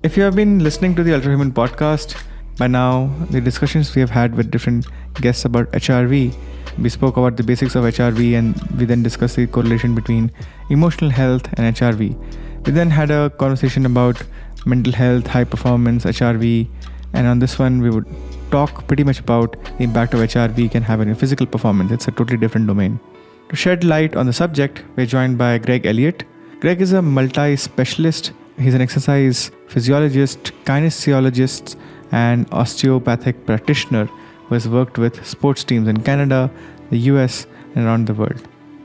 If you have been listening to the Ultrahuman podcast, by now the discussions we have had with different guests about HRV, we spoke about the basics of HRV and we then discussed the correlation between emotional health and HRV. We then had a conversation about mental health, high performance, HRV, and on this one we would talk pretty much about the impact of HRV can have on your physical performance. It's a totally different domain. To shed light on the subject, we're joined by Greg Elliott. Greg is a multi-specialist. He's an exercise physiologist, kinesiologist, and osteopathic practitioner who has worked with sports teams in Canada, the US, and around the world.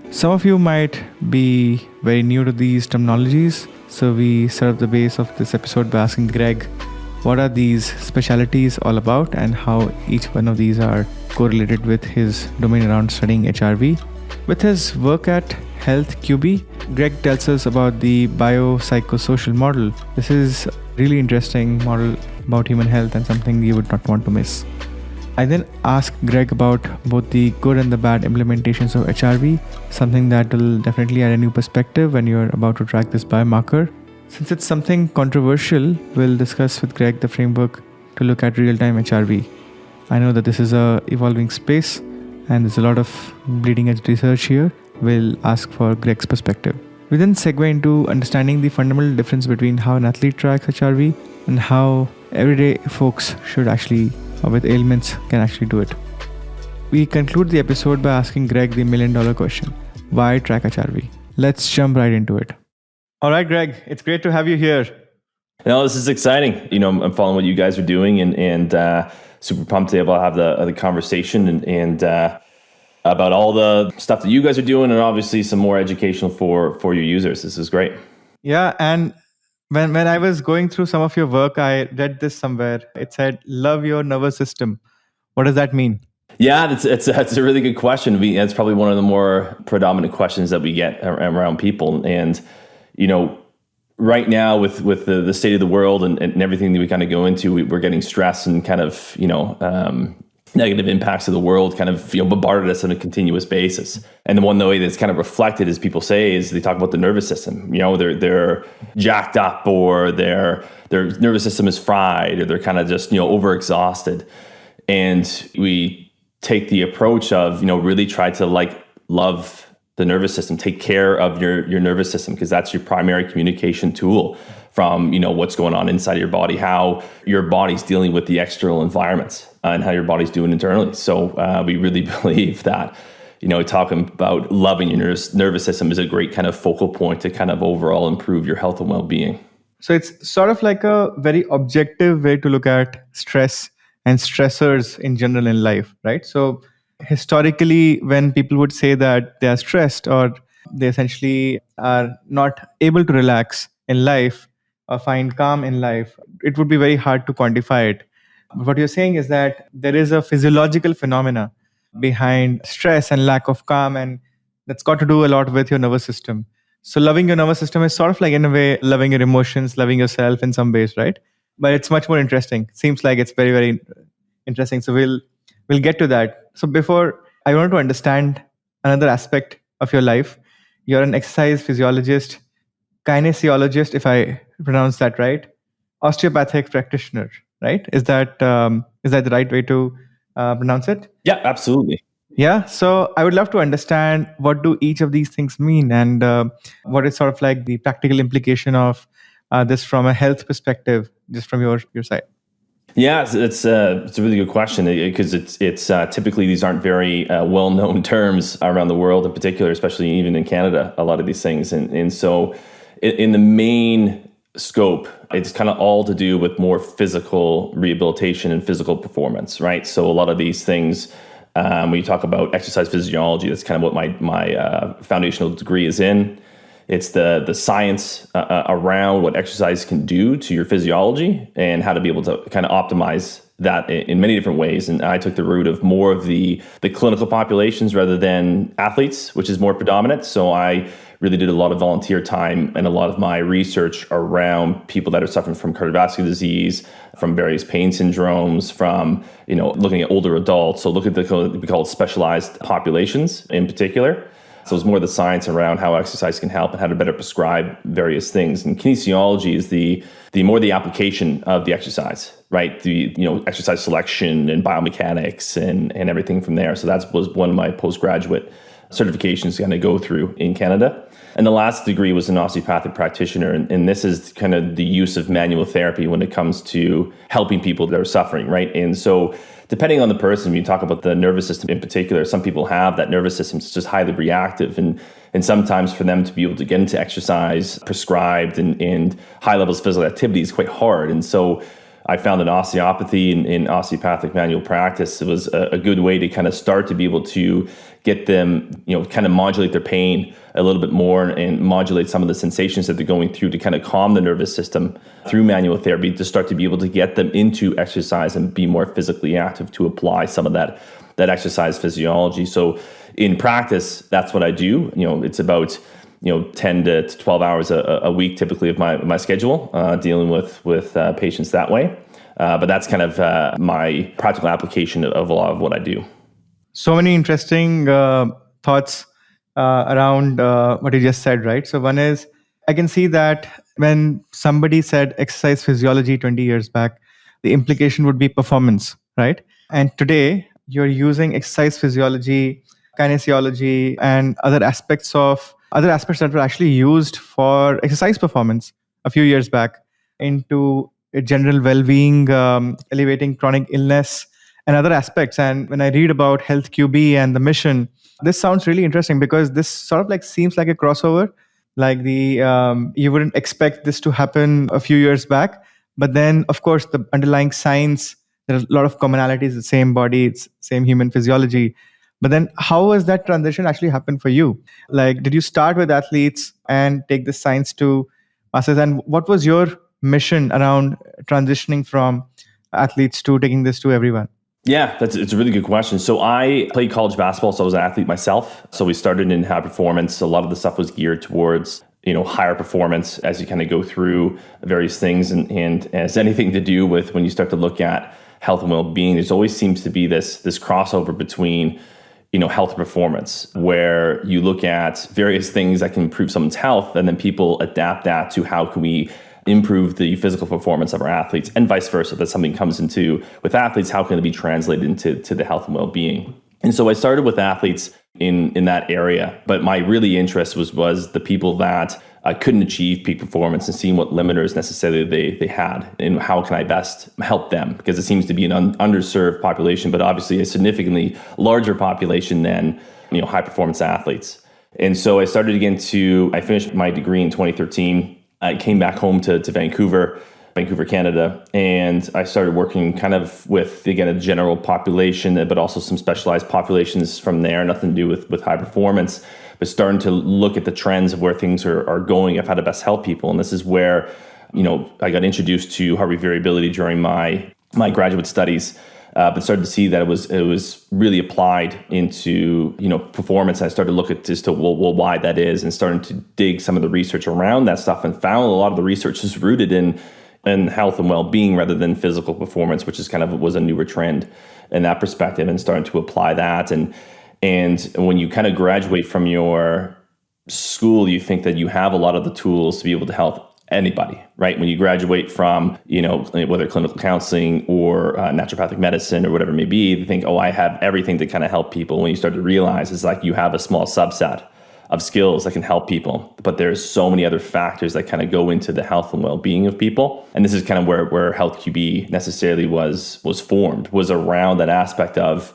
Some of you might be very new to these terminologies, so we set up the base of this episode by asking Greg, what are these specialties all about and how each one of these are correlated with his domain around studying HRV. With his work at Health QB, Greg tells us about the biopsychosocial model. This is a really interesting model about human health and something you would not want to miss. I then asked Greg about both the good and the bad implementations of HRV, something that will definitely add a new perspective when you're about to track this biomarker. Since it's something controversial, we'll discuss with Greg the framework to look at real-time HRV. I know that this is an evolving space and there's a lot of bleeding-edge research here. We'll ask for Greg's perspective. We then segue into understanding the fundamental difference between how an athlete tracks HRV and how everyday folks should actually, with ailments, can actually do it. We conclude the episode by asking Greg the million-dollar question: why track HRV? Let's jump right into it. All right, Greg, it's great to have you here. No, this is exciting. I'm following what you guys are doing and super pumped to be able to have the conversation and about all the stuff that you guys are doing and obviously some more educational for your users. This is great. Yeah, and when I was going through some of your work, I read this somewhere. It said, love your nervous system. What does that mean? Yeah, that's a really good question. It's probably one of the more predominant questions that we get around people. And, right now with the state of the world and everything that we kind of go into, we're getting stress and kind of, negative impacts of the world kind of bombarded us on a continuous basis. And the one way that's kind of reflected, as people say, is they talk about the nervous system. They're jacked up, or their nervous system is fried, or they're kind of just overexhausted. And we take the approach of really try to love the nervous system, take care of your nervous system, because that's your primary communication tool from what's going on inside of your body, how your body's dealing with the external environments, and how your body's doing internally. So we really believe that talking about loving your nervous system is a great kind of focal point to kind of overall improve your health and well-being. So it's sort of like a very objective way to look at stress and stressors in general in life, right? So historically, when people would say that they are stressed or they essentially are not able to relax in life or find calm in life, it would be very hard to quantify it. But what you're saying is that there is a physiological phenomena behind stress and lack of calm, and that's got to do a lot with your nervous system. So loving your nervous system is sort of like, in a way, loving your emotions, loving yourself in some ways, right? But it's much more interesting. Seems like it's very, very interesting. So we'll get to that. So before, I want to understand another aspect of your life. You're an exercise physiologist, kinesiologist, if I pronounce that right, osteopathic practitioner, right? Is that the right way to pronounce it? Yeah, absolutely. Yeah. So I would love to understand, what do each of these things mean, and what is sort of like the practical implication of this from a health perspective, just from your side. Yeah, it's a really good question, because it's typically these aren't very well-known terms around the world, in particular, especially even in Canada, a lot of these things. And so in the main scope, it's kind of all to do with more physical rehabilitation and physical performance, right? So a lot of these things, when you talk about exercise physiology, that's kind of what my foundational degree is in. It's the science around what exercise can do to your physiology and how to be able to kind of optimize that in many different ways. And I took the route of more of the clinical populations rather than athletes, which is more predominant. So I really did a lot of volunteer time and a lot of my research around people that are suffering from cardiovascular disease, from various pain syndromes, from looking at older adults. So look at we call it specialized populations in particular. So it's more the science around how exercise can help and how to better prescribe various things. And kinesiology is the more the application of the exercise, right? The exercise selection and biomechanics and everything from there. So that was one of my postgraduate certifications to kind of go through in Canada. And the last degree was an osteopathic practitioner. And this is kind of the use of manual therapy when it comes to helping people that are suffering, right? And so depending on the person, when you talk about the nervous system in particular, some people have that nervous system is just highly reactive. And sometimes for them to be able to get into exercise prescribed and high levels of physical activity is quite hard. And so I found that osteopathy and osteopathic manual practice was a good way to kind of start to be able to get them, kind of modulate their pain a little bit more and modulate some of the sensations that they're going through to kind of calm the nervous system through manual therapy to start to be able to get them into exercise and be more physically active to apply some of that exercise physiology. So in practice, that's what I do. It's about 10 to 12 hours a week typically of my schedule, dealing with patients that way. But that's kind of my practical application of a lot of what I do. So many interesting thoughts around what you just said, right? So one is, I can see that when somebody said exercise physiology 20 years back, the implication would be performance, right? And today you're using exercise physiology, kinesiology, and other aspects that were actually used for exercise performance a few years back into general well-being, alleviating chronic illness, and other aspects. And when I read about Health QB and the mission, this sounds really interesting because this sort of seems like a crossover. Like you wouldn't expect this to happen a few years back, but then of course the underlying science, there's a lot of commonalities, the same body, it's same human physiology. But then how has that transition actually happened for you? Did you start with athletes and take this science to masses? And what was your mission around transitioning from athletes to taking this to everyone? Yeah, it's a really good question. So I played college basketball, so I was an athlete myself. So we started in high performance. A lot of the stuff was geared towards higher performance as you kind of go through various things. And as anything to do with when you start to look at health and well-being, there always seems to be this crossover between health and performance, where you look at various things that can improve someone's health, and then people adapt that to how can we improve the physical performance of our athletes, and vice versa. That something comes into with athletes, how can it be translated into the health and well-being? And so I started with athletes in that area, but my really interest was the people that couldn't achieve peak performance and seeing what limiters necessarily they had and how can I best help them, because it seems to be an underserved population, but obviously a significantly larger population than high performance athletes. And so I started I finished my degree in 2013. I came back home to Vancouver, Canada, and I started working kind of with, again, a general population, but also some specialized populations from there, nothing to do with high performance, but starting to look at the trends of where things are going, of how to best help people. And this is where, I got introduced to HRV variability during my graduate studies, but started to see that it was really applied into performance. And I started to look at just why that is, and starting to dig some of the research around that stuff, and found a lot of the research is rooted in health and well-being rather than physical performance, which is was a newer trend in that perspective, and starting to apply that. And when you kind of graduate from your school, you think that you have a lot of the tools to be able to help anybody, right? When you graduate from, whether clinical counseling or naturopathic medicine or whatever it may be, you think, I have everything to kind of help people. When you start to realize it's you have a small subset of skills that can help people, but there's so many other factors that kind of go into the health and well-being of people. And this is kind of where Health QB necessarily was formed, was around that aspect of,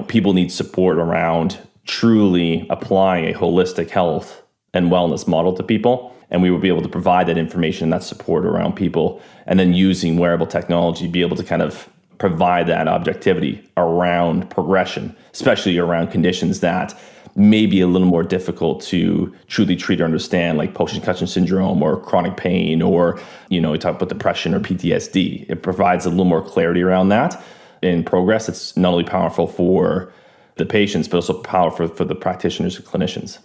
people need support around truly applying a holistic health and wellness model to people. And we will be able to provide that information and that support around people, and then using wearable technology, be able to kind of provide that objectivity around progression, especially around conditions that may be a little more difficult to truly treat or understand, like post-concussion syndrome or chronic pain, or, we talk about depression or PTSD. It provides a little more clarity around that. In progress, it's not only powerful for the patients, but also powerful for the practitioners and clinicians.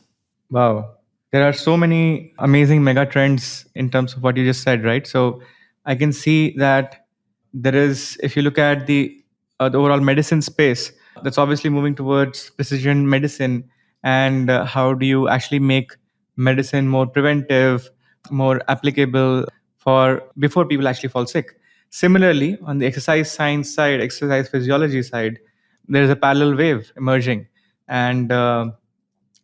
Wow. There are so many amazing mega trends in terms of what you just said, right? So I can see that there is, if you look at the overall medicine space, that's obviously moving towards precision medicine. and how do you actually make medicine more preventive, more applicable for before people actually fall sick. Similarly, on the exercise science side, exercise physiology side, there is a parallel wave emerging, and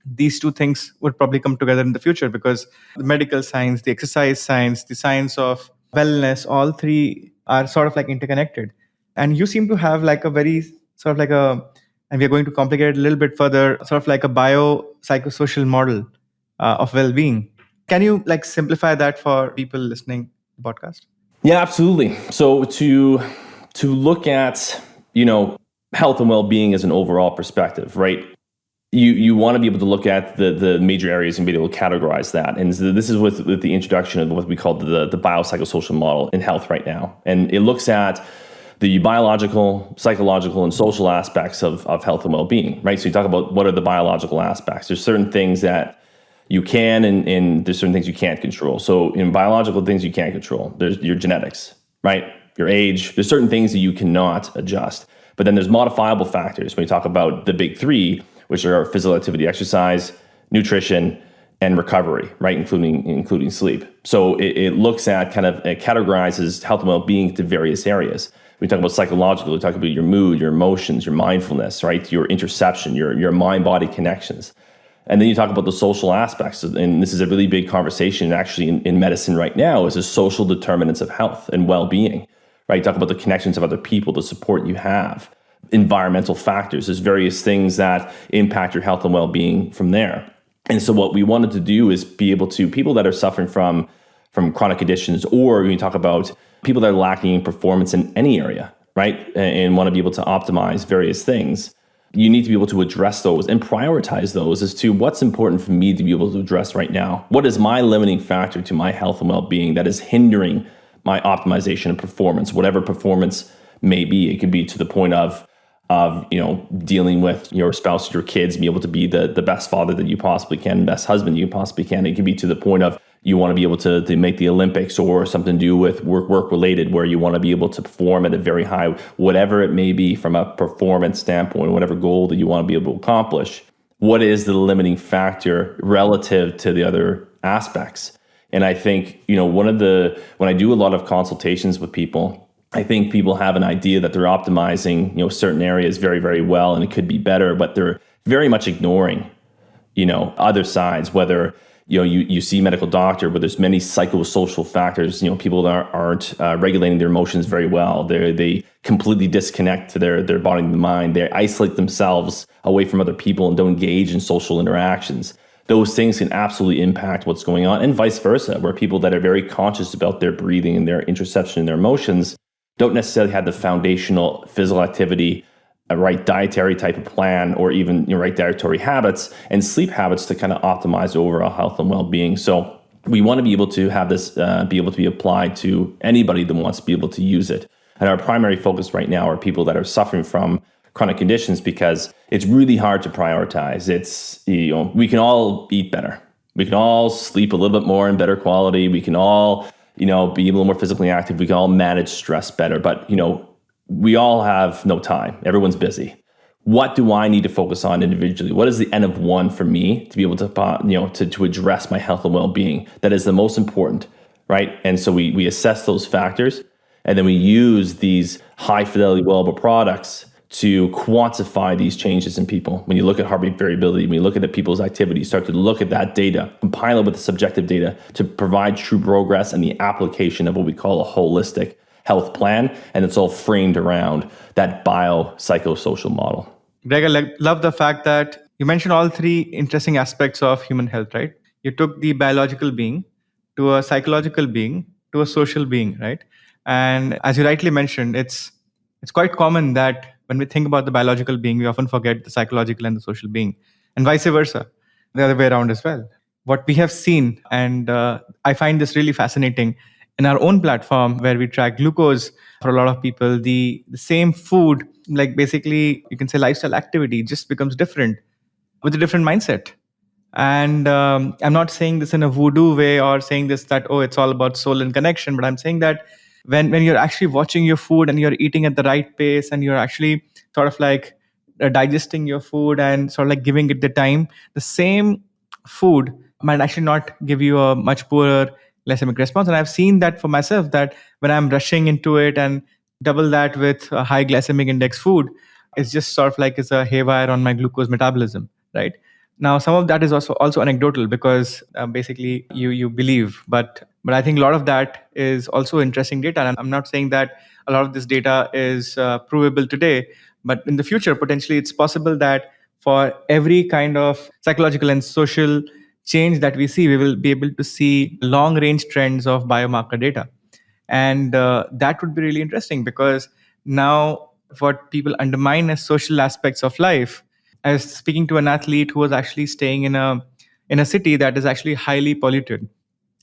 these two things would probably come together in the future, because the medical science, the exercise science, the science of wellness, all three are sort of like interconnected. And you seem to have like a very sort of like a, and we're going to complicate it a little bit further, sort of like a biopsychosocial model of well-being. Can you like simplify that for people listening to the podcast? Yeah, absolutely. So to look at, health and well-being as an overall perspective, right? You want to be able to look at the major areas and be able to categorize that. And so this is with the introduction of what we call the biopsychosocial model in health right now. And it looks at the biological, psychological, and social aspects of health and well-being, right? So you talk about what are the biological aspects. There's certain things that you can and there's certain things you can't control. So in biological things you can't control, there's your genetics, right? Your age. There's certain things that you cannot adjust. But then there's modifiable factors when we talk about the big three, which are physical activity, exercise, nutrition, and recovery, right? Including sleep. So it looks at it categorizes health and well-being to various areas. We talk about psychological, we talk about your mood, your emotions, your mindfulness, right? Your interception, your mind-body connections. And then you talk about the social aspects. And this is a really big conversation actually in medicine right now, is the social determinants of health and well-being, right? You talk about the connections of other people, the support you have, environmental factors. There's various things that impact your health and well-being from there. And so what we wanted to do is be able to, people that are suffering from chronic conditions, or when you talk about people that are lacking in performance in any area, right? And want to be able to optimize various things, you need to be able to address those and prioritize those as to what's important for me to be able to address right now. What is my limiting factor to my health and well-being that is hindering my optimization of performance, whatever performance may be. It could be to the point of dealing with your spouse, your kids, be able to be the best father that you possibly can, best husband you possibly can. It could be to the point of you want to be able to make the Olympics, or something to do with work related, where you want to be able to perform at a very high, whatever it may be from a performance standpoint, whatever goal that you want to be able to accomplish. What is the limiting factor relative to the other aspects? And I think, when I do a lot of consultations with people, I think people have an idea that they're optimizing, certain areas very, very well, and it could be better, but they're very much ignoring, other sides, whether, you see medical doctor, but there's many psychosocial factors, people that aren't regulating their emotions very well. They completely disconnect to their body and mind. They isolate themselves away from other people and don't engage in social interactions. Those things can absolutely impact what's going on, and vice versa, where people that are very conscious about their breathing and their interception and their emotions don't necessarily have the foundational physical activity, a right dietary type of plan, or even right dietary habits and sleep habits to kind of optimize overall health and well-being. So we want to be able to have this be able to be applied to anybody that wants to be able to use it. And our primary focus right now are people that are suffering from chronic conditions, because it's really hard to prioritize. It's, we can all eat better. We can all sleep a little bit more in better quality. We can all be a little more physically active. We can all manage stress better, but, we all have no time. Everyone's busy. What do I need to focus on individually? What is the N of one for me to be able to, to address my health and well-being? That is the most important, right? And so we assess those factors, and then we use these high fidelity wearable products to quantify these changes in people. When you look at heart rate variability, when you look at the people's activity, start to look at that data, compile it with the subjective data to provide true progress and the application of what we call a holistic health plan. And it's all framed around that biopsychosocial model. Greg, I love the fact that you mentioned all three interesting aspects of human health, right? You took the biological being to a psychological being to a social being, right? And as you rightly mentioned, it's quite common that when we think about the biological being, we often forget the psychological and the social being, and vice versa, the other way around as well. What we have seen, and I find this really fascinating, in our own platform where we track glucose for a lot of people, the same food, like basically you can say lifestyle activity, just becomes different with a different mindset. And I'm not saying this in a voodoo way or saying this that, it's all about soul and connection, but I'm saying that when you're actually watching your food and you're eating at the right pace and you're actually sort of like digesting your food and sort of like giving it the time, the same food might actually not give you a much poorer glycemic response. And I've seen that for myself, that when I'm rushing into it and double that with a high glycemic index food, it's just sort of like it's a haywire on my glucose metabolism, right? Now, some of that is also anecdotal because basically you believe, but I think a lot of that is also interesting data. And I'm not saying that a lot of this data is provable today, but in the future, potentially it's possible that for every kind of psychological and social change that we see, we will be able to see long range trends of biomarker data. And that would be really interesting because now what people undermine as social aspects of life. I was speaking to an athlete who was actually staying in a city that is actually highly polluted,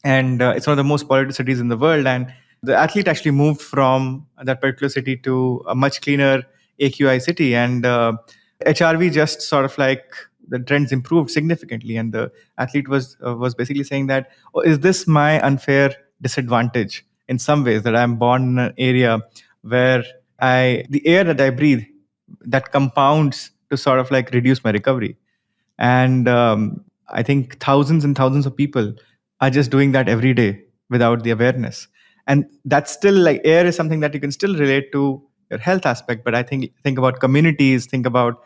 and it's one of the most polluted cities in the world. And the athlete actually moved from that particular city to a much cleaner AQI city, and HRV just sort of like the trends improved significantly. And the athlete was basically saying that, oh, is this my unfair disadvantage in some ways that I'm born in an area where the air that I breathe, that compounds to sort of like reduce my recovery. And I think thousands and thousands of people are just doing that every day without the awareness. And that's still like air is something that you can still relate to your health aspect. But I think about communities, think about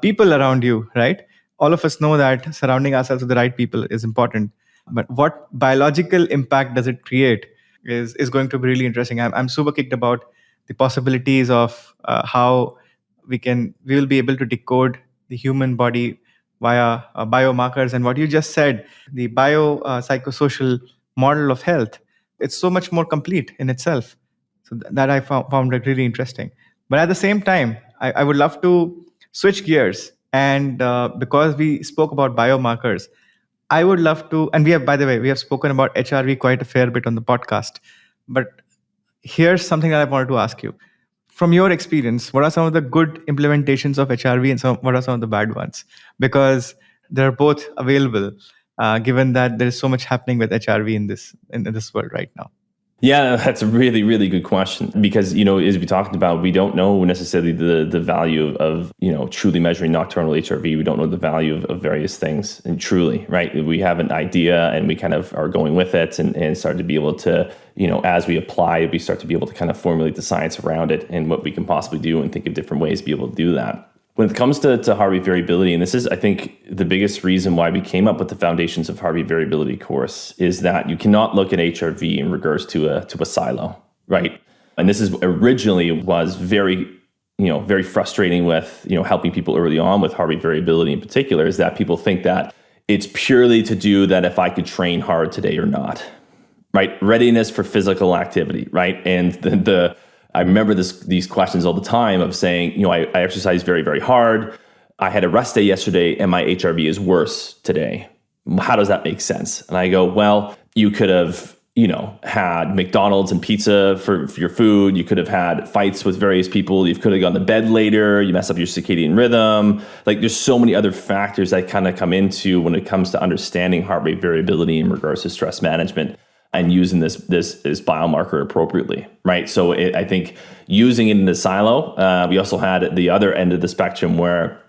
people around you, right? All of us know that surrounding ourselves with the right people is important. But what biological impact does it create is going to be really interesting. I'm super kicked about the possibilities of how we will be able to decode the human body via biomarkers. And what you just said, the psychosocial model of health, it's so much more complete in itself. So that I found like really interesting. But at the same time, I would love to switch gears. And because we spoke about biomarkers, I would love to, and we have spoken about HRV quite a fair bit on the podcast. But here's something that I wanted to ask you. From your experience, what are some of the good implementations of HRV and what are some of the bad ones? Because they're both available, given that there is so much happening with HRV in this world right now. Yeah, that's a really, really good question because, as we talked about, we don't know necessarily the value of, truly measuring nocturnal HRV. We don't know the value of various things and truly, right? We have an idea and we kind of are going with it and start to be able to, as we apply, we start to be able to kind of formulate the science around it and what we can possibly do and think of different ways to be able to do that. When it comes to heart rate variability, and this is, I think, the biggest reason why we came up with the Foundations of Heart Rate Variability course, is that you cannot look at HRV in regards to a silo, right? And this is originally was very frustrating with, helping people early on with heart rate variability in particular, is that people think that it's purely to do that if I could train hard today or not, right? Readiness for physical activity, right? And I remember these questions all the time of saying, I exercise very, very hard. I had a rest day yesterday and my HRV is worse today. How does that make sense? And I go, well, you could have, had McDonald's and pizza for your food. You could have had fights with various people. You could have gone to bed later. You mess up your circadian rhythm. Like there's so many other factors that kind of come into when it comes to understanding heart rate variability in regards to stress management and using this biomarker appropriately, right? So I think using it in the silo, we also had the other end of the spectrum where,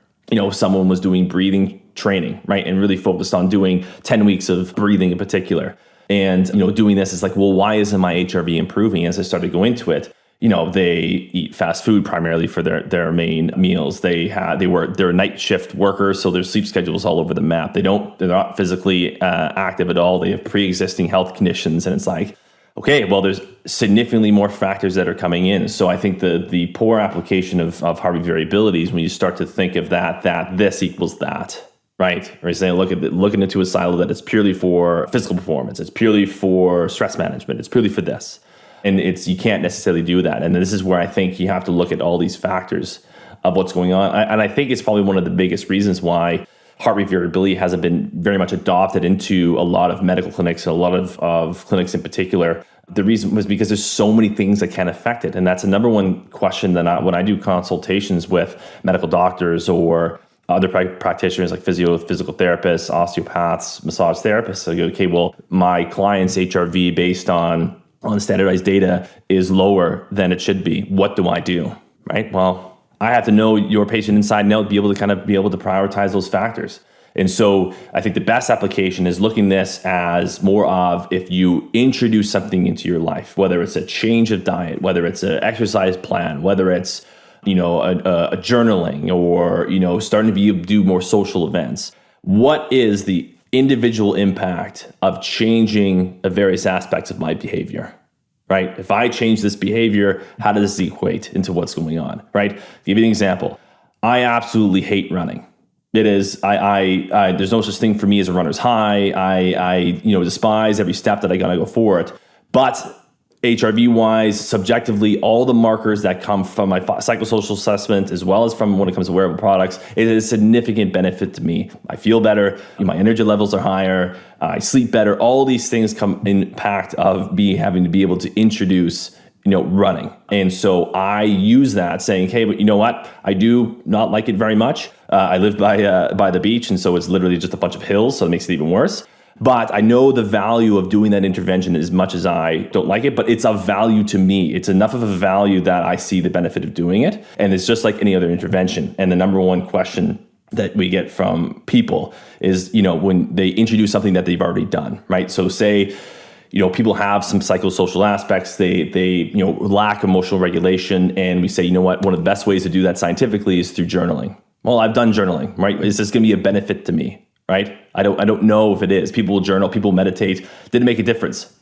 someone was doing breathing training, right? And really focused on doing 10 weeks of breathing in particular. And, doing this is like, well, why isn't my HRV improving? As I started to go into it, they eat fast food primarily for their main meals. They're night shift workers, so their sleep schedule is all over the map. They're not physically active at all. They have pre-existing health conditions, and it's like, okay, well, there's significantly more factors that are coming in. So I think the poor application of heart rate variability is when you start to think of that this equals that. Right. Or saying looking into a silo that it's purely for physical performance. It's purely for stress management. It's purely for this. And you can't necessarily do that. And this is where I think you have to look at all these factors of what's going on. And I think it's probably one of the biggest reasons why heart rate variability hasn't been very much adopted into a lot of medical clinics, and a lot of clinics in particular. The reason was because there's so many things that can affect it. And that's the number one question that when I do consultations with medical doctors or other practitioners like physical therapists, osteopaths, massage therapists, I go, okay, well, my client's HRV based on standardized data is lower than it should be. What do I do? Right? Well, I have to know your patient inside and out, be able to prioritize those factors. And so I think the best application is looking this as more of, if you introduce something into your life, whether it's a change of diet, whether it's an exercise plan, whether it's, a journaling, or, starting to be able to do more social events. What is the individual impact of changing the various aspects of my behavior? Right? If I change this behavior, how does this equate into what's going on? Right? Give you an example. I absolutely hate running. It is, I there's no such thing for me as a runner's high. I despise every step that I gotta go for it. But HRV wise, subjectively, all the markers that come from my psychosocial assessment, as well as from when it comes to wearable products, it is a significant benefit to me. I feel better. My energy levels are higher. I sleep better. All these things come in impact of me having to be able to introduce running. And so I use that saying, hey, but you know what? I do not like it very much. I live by the beach, and so it's literally just a bunch of hills, so it makes it even worse. But I know the value of doing that intervention as much as I don't like it, but it's of value to me. It's enough of a value that I see the benefit of doing it. And it's just like any other intervention. And the number one question that we get from people is, when they introduce something that they've already done, right? So say, people have some psychosocial aspects, they lack emotional regulation, and we say, what, one of the best ways to do that scientifically is through journaling. Well, I've done journaling, right? Is this going to be a benefit to me? Right? I don't know if it is. People will journal, people meditate. Didn't make a difference.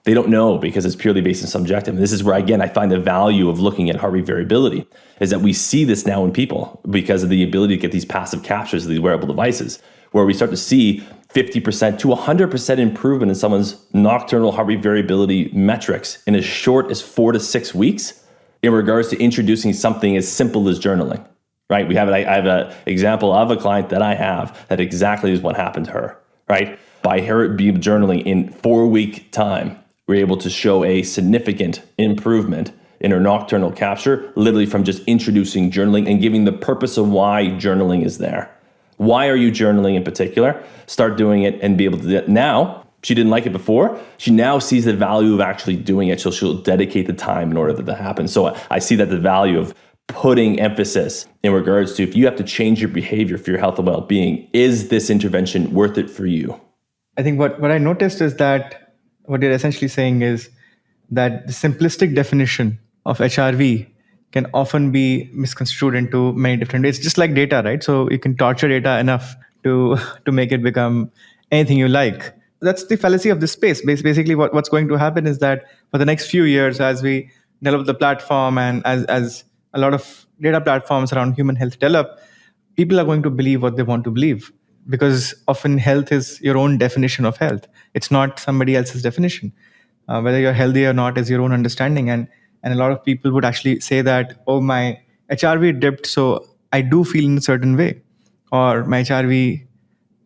They don't know because it's purely based on subjective. And this is where, again, I find the value of looking at heart rate variability, is that we see this now in people because of the ability to get these passive captures of these wearable devices, where we start to see 50% to 100% improvement in someone's nocturnal heart rate variability metrics in as short as 4 to 6 weeks in regards to introducing something as simple as journaling. Right? I have an example of a client that I have that exactly is what happened to her, right? By her being journaling in 4-week time, we're able to show a significant improvement in her nocturnal capture, literally from just introducing journaling and giving the purpose of why journaling is there. Why are you journaling in particular? Start doing it and be able to do it. Now, she didn't like it before. She now sees the value of actually doing it, so she'll dedicate the time in order that happen. So I see that the value of putting emphasis in regards to, if you have to change your behavior for your health and well-being, is this intervention worth it for you? I think what I noticed is that what you're essentially saying is that the simplistic definition of HRV can often be misconstrued into many different ways, just like data, right? So you can torture data enough to make it become anything you like. That's the fallacy of this space. Basically, what's going to happen is that for the next few years, as we develop the platform and as a lot of data platforms around human health develop, people are going to believe what they want to believe, because often health is your own definition of health. It's not somebody else's definition. Whether you're healthy or not is your own understanding. And a lot of people would actually say that, oh, my HRV dipped, so I do feel in a certain way. Or my HRV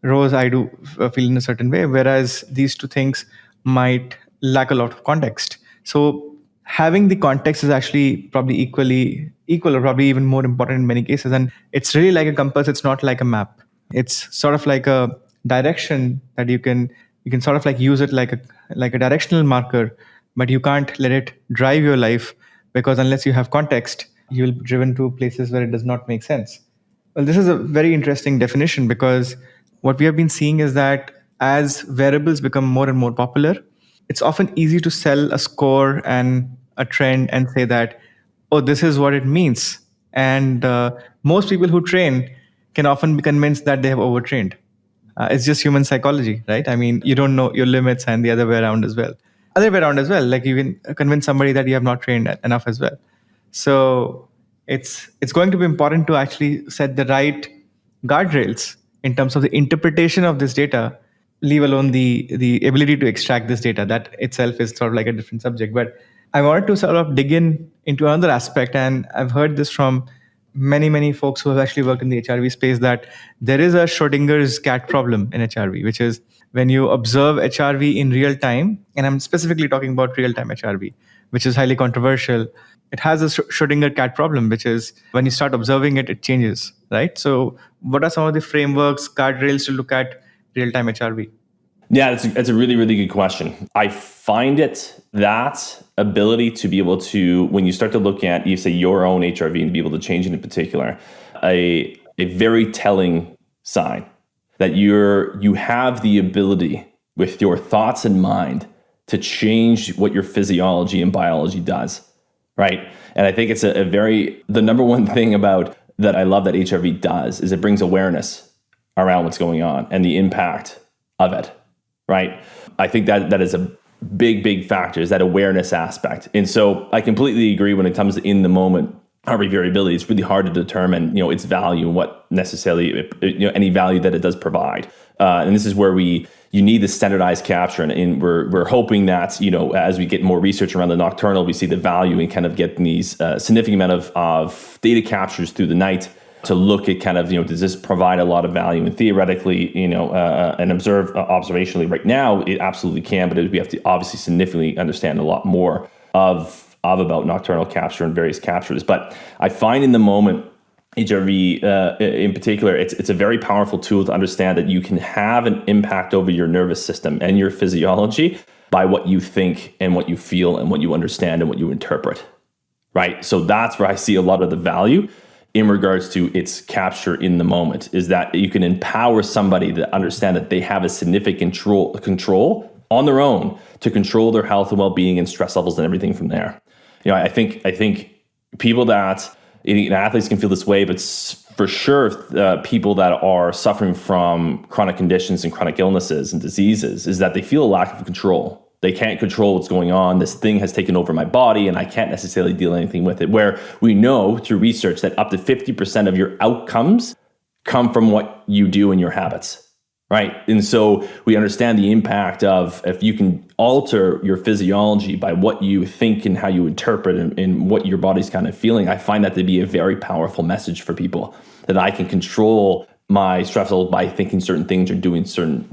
rose, I do feel in a certain way. Whereas these two things might lack a lot of context. So having the context is actually probably equal or probably even more important in many cases. And it's really like a compass. It's not like a map. It's sort of like a direction that you can sort of like use it like a directional marker, but you can't let it drive your life, because unless you have context, you'll be driven to places where it does not make sense. Well, this is a very interesting definition, because what we have been seeing is that as wearables become more and more popular, it's often easy to sell a score and a trend and say that, oh, this is what it means. And most people who train can often be convinced that they have overtrained. It's just human psychology, right? I mean, you don't know your limits, and the other way around as well. Like you can convince somebody that you have not trained enough as well. So it's going to be important to actually set the right guardrails in terms of the interpretation of this data, leave alone the ability to extract this data. That itself is sort of like a different subject. But I wanted to sort of dig into another aspect, and I've heard this from many folks who have actually worked in the HRV space, that there is a Schrodinger's cat problem in HRV, which is when you observe HRV in real time, and I'm specifically talking about real-time HRV, which is highly controversial. It has a Schrodinger cat problem, which is when you start observing it, it changes, right? So what are some of the frameworks, guardrails to look at real-time HRV? Yeah, that's a really, really good question. I find it that ability to be able to, when you start to look at, you say, your own HRV and be able to change it in particular, a very telling sign that you have the ability with your thoughts in mind to change what your physiology and biology does, right? And I think it's the number one thing about that I love that HRV does is it brings awareness around what's going on and the impact of it, right? I think that is a big factor, is that awareness aspect. And so I completely agree when it comes to in the moment HRV variability. It's really hard to determine, its value and what necessarily, any value that it does provide. And this is where you need the standardized capture, and we're hoping that as we get more research around the nocturnal, we see the value in kind of getting these significant amount of data captures through the night to look at kind of does this provide a lot of value, and theoretically and observationally right now it absolutely can, but we have to obviously significantly understand a lot more of about nocturnal capture and various captures. But I find in the moment, HRV in particular, it's a very powerful tool to understand that you can have an impact over your nervous system and your physiology by what you think and what you feel and what you understand and what you interpret, right? So that's where I see a lot of the value in regards to its capture in the moment, is that you can empower somebody to understand that they have a significant control on their own to control their health and well-being and stress levels and everything from there. I think people that, athletes can feel this way, but for sure, people that are suffering from chronic conditions and chronic illnesses and diseases, is that they feel a lack of control. They can't control what's going on. This thing has taken over my body and I can't necessarily deal anything with it. Where we know through research that up to 50% of your outcomes come from what you do and your habits. Right. And so we understand the impact of if you can alter your physiology by what you think and how you interpret and what your body's kind of feeling. I find that to be a very powerful message for people, that I can control my stress level by thinking certain things or doing certain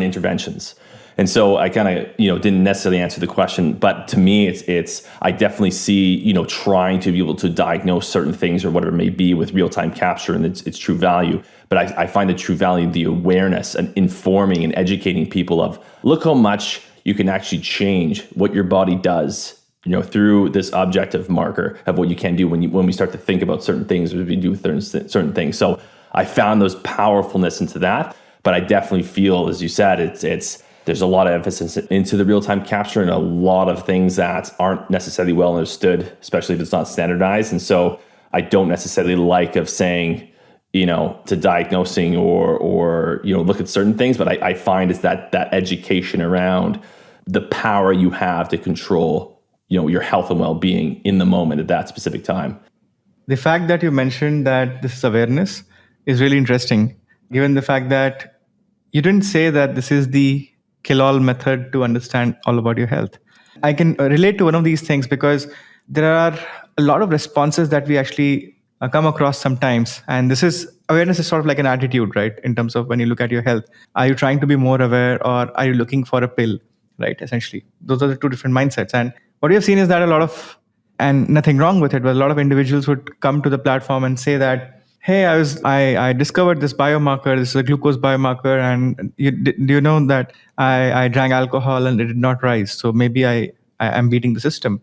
interventions. And so I kind of, didn't necessarily answer the question, but to me, it's I definitely see, trying to be able to diagnose certain things or whatever it may be with real-time capture and its true value. But I find the true value in the awareness and informing and educating people of, look how much you can actually change what your body does, through this objective marker of what you can do when we start to think about certain things, or we do certain things. So I found those powerfulness into that, but I definitely feel, as you said, there's a lot of emphasis into the real-time capture and a lot of things that aren't necessarily well understood, especially if it's not standardized. And so I don't necessarily like of saying, to diagnosing or look at certain things, but I find is that education around the power you have to control, your health and well-being in the moment at that specific time. The fact that you mentioned that this is awareness is really interesting, given the fact that you didn't say that this is the kill-all method to understand all about your health. I can relate to one of these things because there are a lot of responses that we actually come across sometimes. And awareness is sort of like an attitude, right? In terms of when you look at your health, are you trying to be more aware or are you looking for a pill, right? Essentially, those are the two different mindsets. And what we have seen is that and nothing wrong with it, but a lot of individuals would come to the platform and say that, hey, I discovered this biomarker. This is a glucose biomarker, and do you know that I drank alcohol and it did not rise? So maybe I am beating the system.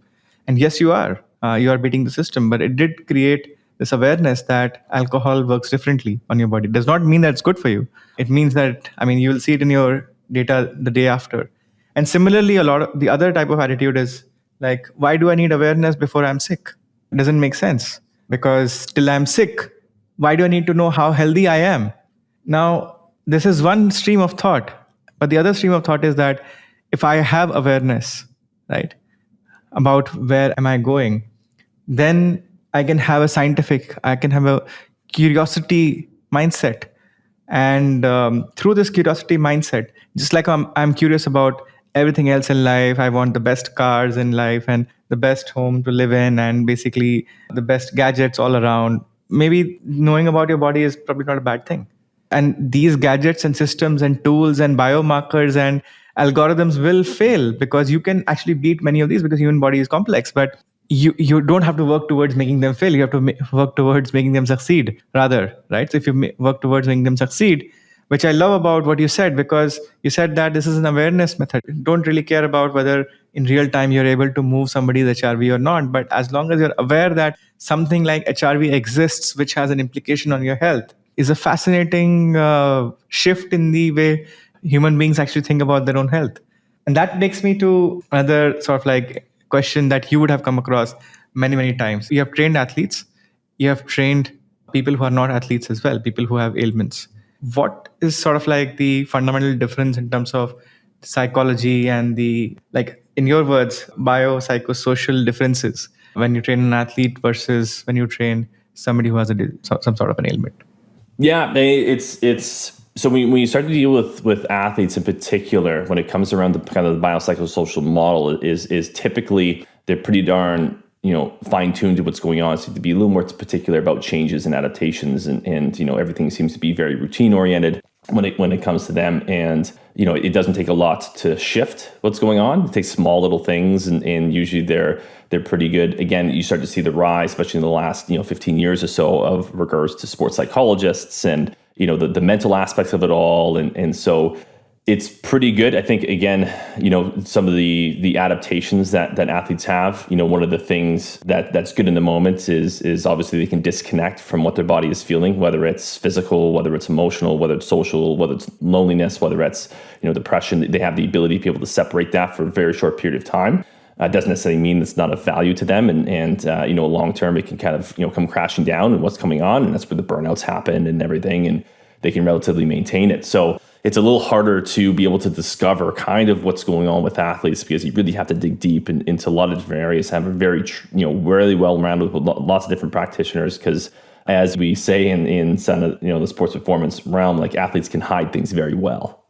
And yes, you are. You are beating the system, but it did create this awareness that alcohol works differently on your body. It does not mean that it's good for you. It means that, you will see it in your data the day after. And similarly, a lot of the other type of attitude is like, why do I need awareness before I'm sick? It doesn't make sense, because till I'm sick, why do I need to know how healthy I am? Now, this is one stream of thought, but the other stream of thought is that if I have awareness, right, about where am I going, then I can have a curiosity mindset. And through this curiosity mindset, just like I'm curious about everything else in life, I want the best cars in life and the best home to live in and basically the best gadgets all around. Maybe knowing about your body is probably not a bad thing. And these gadgets and systems and tools and biomarkers and algorithms will fail because you can actually beat many of these because human body is complex. But you don't have to work towards making them fail. You have to work towards making them succeed rather, right? So if you work towards making them succeed, which I love about what you said, because you said that this is an awareness method. You don't really care about whether in real time you're able to move somebody's HRV or not. But as long as you're aware that something like HRV exists, which has an implication on your health, is a fascinating shift in the way human beings actually think about their own health. And that takes me to another sort of like question that you would have come across many, many times. You have trained athletes, you have trained people who are not athletes as well, people who have ailments. What is sort of like the fundamental difference in terms of psychology and the, like, in your words, biopsychosocial differences when you train an athlete versus when you train somebody who has some sort of an ailment? Yeah, it's so when you start to deal with athletes in particular, when it comes around the kind of the biopsychosocial model, is typically they're pretty darn fine-tuned to what's going on. So to be a little more particular about changes and adaptations, and everything seems to be very routine oriented when it comes to them. And it doesn't take a lot to shift what's going on. It takes small little things, and usually they're pretty good. Again, you start to see the rise, especially in the last 15 years or so, of regards to sports psychologists and the mental aspects of it all, and so it's pretty good. I think, again, some of the adaptations that athletes have, one of the things that's good in the moment is obviously they can disconnect from what their body is feeling, whether it's physical, whether it's emotional, whether it's social, whether it's loneliness, whether it's depression. They have the ability to be able to separate that for a very short period of time. It doesn't necessarily mean it's not of value to them, and long term it can kind of come crashing down and what's coming on, and that's where the burnouts happen and everything, and they can relatively maintain it. So it's a little harder to be able to discover kind of what's going on with athletes, because you really have to dig deep into a lot of different areas, have a very really well-rounded with lots of different practitioners, because as we say in some of the sports performance realm, like, athletes can hide things very well,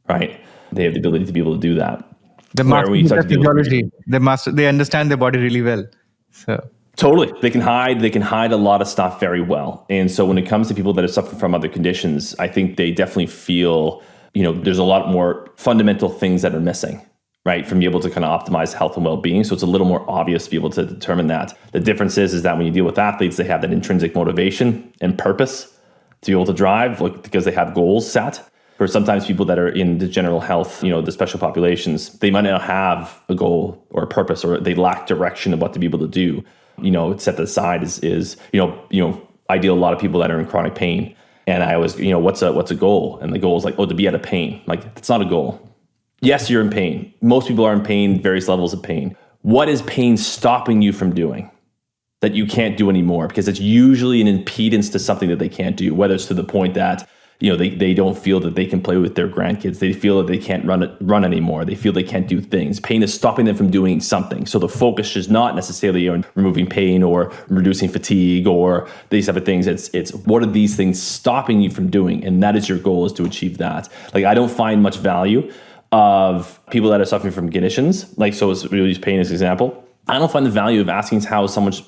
right? They have the ability to be able to do that. They master physiology. They understand their body really well. So totally, they can hide a lot of stuff very well. And so when it comes to people that are suffering from other conditions, I think they definitely feel there's a lot more fundamental things that are missing, right, from being able to kind of optimize health and well-being. So it's a little more obvious to be able to determine that. The difference is that when you deal with athletes, they have that intrinsic motivation and purpose to be able to drive, because they have goals set. For sometimes people that are in the general health, the special populations, they might not have a goal or a purpose, or they lack direction of what to be able to do. Set aside is I deal with a lot of people that are in chronic pain, and I always, what's a goal? And the goal is like, to be out of pain. Like, that's not a goal. Yes, you're in pain. Most people are in pain, various levels of pain. What is pain stopping you from doing that you can't do anymore? Because it's usually an impedance to something that they can't do, whether it's to the point that they don't feel that they can play with their grandkids. They feel that they can't run anymore. They feel they can't do things. Pain is stopping them from doing something. So the focus is not necessarily on removing pain or reducing fatigue or these type of things. It's what are these things stopping you from doing? And that is your goal, is to achieve that. Like, I don't find much value of people that are suffering from conditions. Like, so we'll use pain as an example. I don't find the value of asking how someone's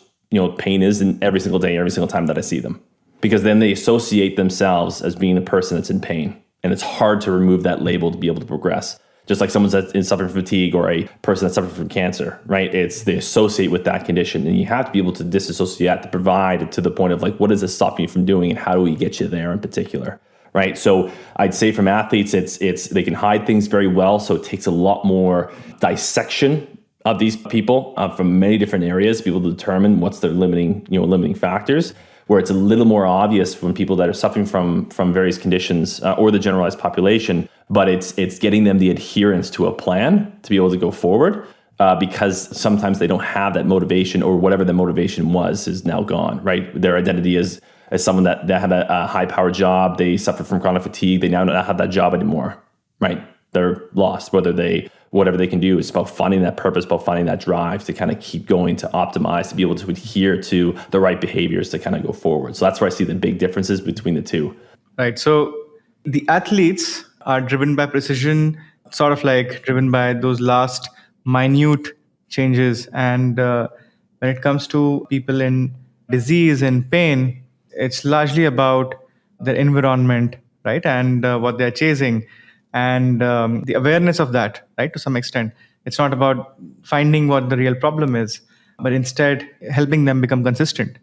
pain is in every single day, every single time that I see them. Because then they associate themselves as being a person that's in pain. And it's hard to remove that label to be able to progress. Just like someone that's suffering from fatigue, or a person that's suffering from cancer, right? They associate with that condition. And you have to be able to disassociate, to provide to the point of, like, what is this stopping you from doing, and how do we get you there in particular, right? So I'd say from athletes, it's they can hide things very well. So it takes a lot more dissection of these people from many different areas to be able to determine what's their limiting factors. Where it's a little more obvious when people that are suffering from various conditions or the generalized population, but it's getting them the adherence to a plan to be able to go forward, because sometimes they don't have that motivation, or whatever the motivation was is now gone, right? Their identity is as someone that had a high-powered job, they suffer from chronic fatigue, they now don't have that job anymore, right? They're lost. Whatever they can do, is about finding that purpose, about finding that drive to kind of keep going, to optimize, to be able to adhere to the right behaviors to kind of go forward. So that's where I see the big differences between the two. Right. So the athletes are driven by precision, sort of like driven by those last minute changes. And when it comes to people in disease and pain, it's largely about their environment, right? And what they're chasing. And the awareness of that, right, to some extent. It's not about finding what the real problem is, but instead helping them become consistent.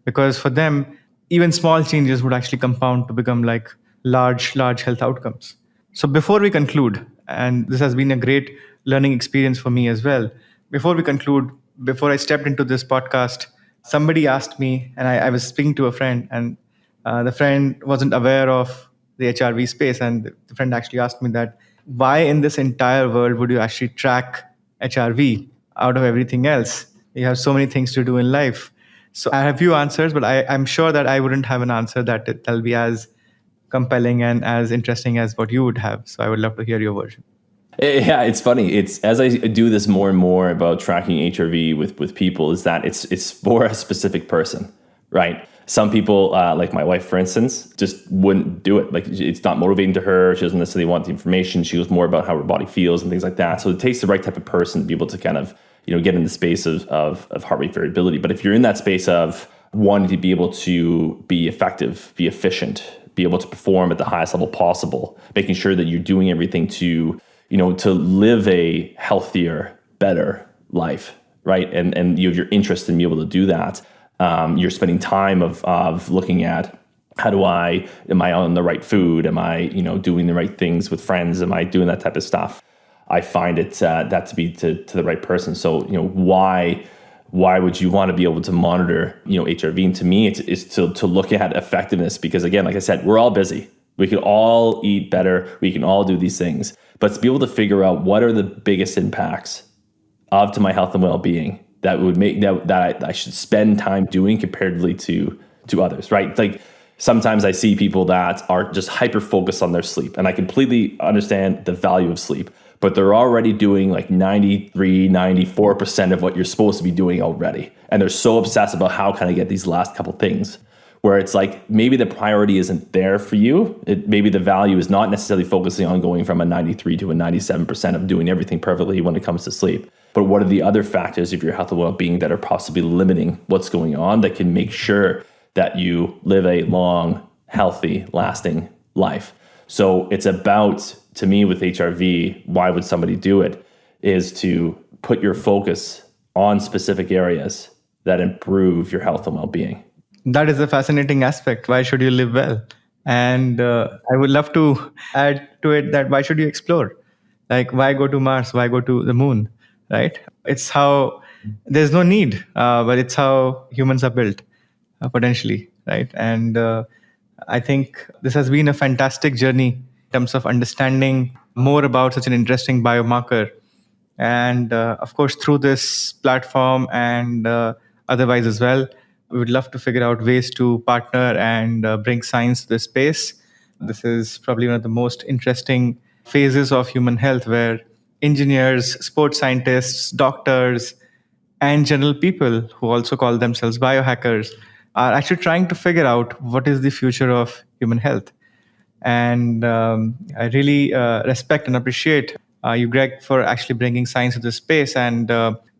Because for them, even small changes would actually compound to become like large health outcomes. So before we conclude, and this has been a great learning experience for me as well, before we conclude, before I stepped into this podcast, somebody asked me, and I was speaking to a friend, and the friend wasn't aware of the HRV space, and the friend actually asked me that, why in this entire world would you actually track HRV out of everything else? You have so many things to do in life. So I have a few answers, but I'm sure that I wouldn't have an answer that'll be as compelling and as interesting as what you would have. So I would love to hear your version. Yeah, it's funny. It's as I do this more and more about tracking HRV with people, is that it's for a specific person, right? Some people, like my wife, for instance, just wouldn't do it. Like, it's not motivating to her. She doesn't necessarily want the information. She was more about how her body feels and things like that. So it takes the right type of person to be able to kind of, get in the space of heart rate variability. But if you're in that space of wanting to be able to be effective, be efficient, be able to perform at the highest level possible, making sure that you're doing everything to live a healthier, better life, right? And you have your interest in being able to do that. You're spending time of looking at, am I on the right food? Am I, doing the right things with friends? Am I doing that type of stuff? I find it that to be to the right person. So, why would you want to be able to monitor, HRV? And to me, it's to look at effectiveness, because again, like I said, we're all busy. We can all eat better. We can all do these things, but to be able to figure out what are the biggest impacts to my health and well-being that would make that I should spend time doing comparatively to others, right? Like, sometimes I see people that are just hyper focused on their sleep, and I completely understand the value of sleep, but they're already doing like 93, 94% of what you're supposed to be doing already. And they're so obsessed about how can I get these last couple things, where it's like, maybe the priority isn't there for you. Maybe the value is not necessarily focusing on going from a 93 to a 97% of doing everything perfectly when it comes to sleep. But what are the other factors of your health and well-being that are possibly limiting what's going on, that can make sure that you live a long, healthy, lasting life? So it's about, to me, with HRV, why would somebody do it, is to put your focus on specific areas that improve your health and well-being. That is a fascinating aspect. Why should you live well? And I would love to add to it that why should you explore? Like, why go to Mars? Why go to the moon? Right? It's how, there's no need, but it's how humans are built, potentially, right? And I think this has been a fantastic journey in terms of understanding more about such an interesting biomarker. And of course, through this platform and otherwise as well, we would love to figure out ways to partner and bring science to this space. This is probably one of the most interesting phases of human health, where engineers, sports scientists, doctors, and general people who also call themselves biohackers are actually trying to figure out what is the future of human health. And I really respect and appreciate you, Greg, for actually bringing science to this space and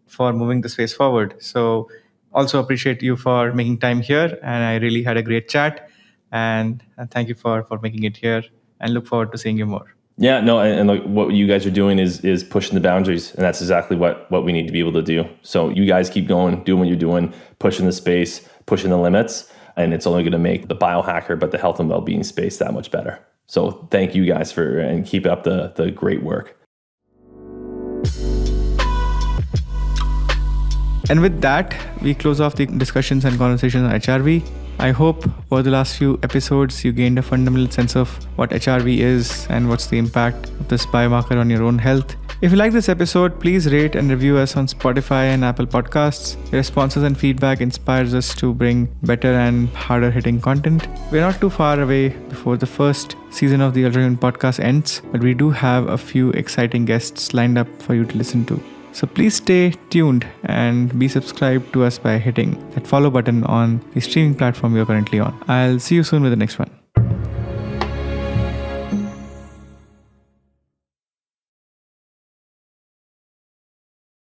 for moving the space forward. So also appreciate you for making time here. And I really had a great chat. And thank you for making it here, and look forward to seeing you more. Yeah, no, and like what you guys are doing is pushing the boundaries, and that's exactly what we need to be able to do. So you guys keep going, doing what you're doing, pushing the space, pushing the limits, and it's only going to make the biohacker, but the health and well-being space that much better. So thank you guys and keep up the great work. And with that, we close off the discussions and conversations on HRV. I hope over the last few episodes, you gained a fundamental sense of what HRV is and what's the impact of this biomarker on your own health. If you like this episode, please rate and review us on Spotify and Apple Podcasts. Your responses and feedback inspires us to bring better and harder hitting content. We're not too far away before the first season of the Ultrahuman podcast ends, but we do have a few exciting guests lined up for you to listen to. So please stay tuned and be subscribed to us by hitting that follow button on the streaming platform you're currently on. I'll see you soon with the next one.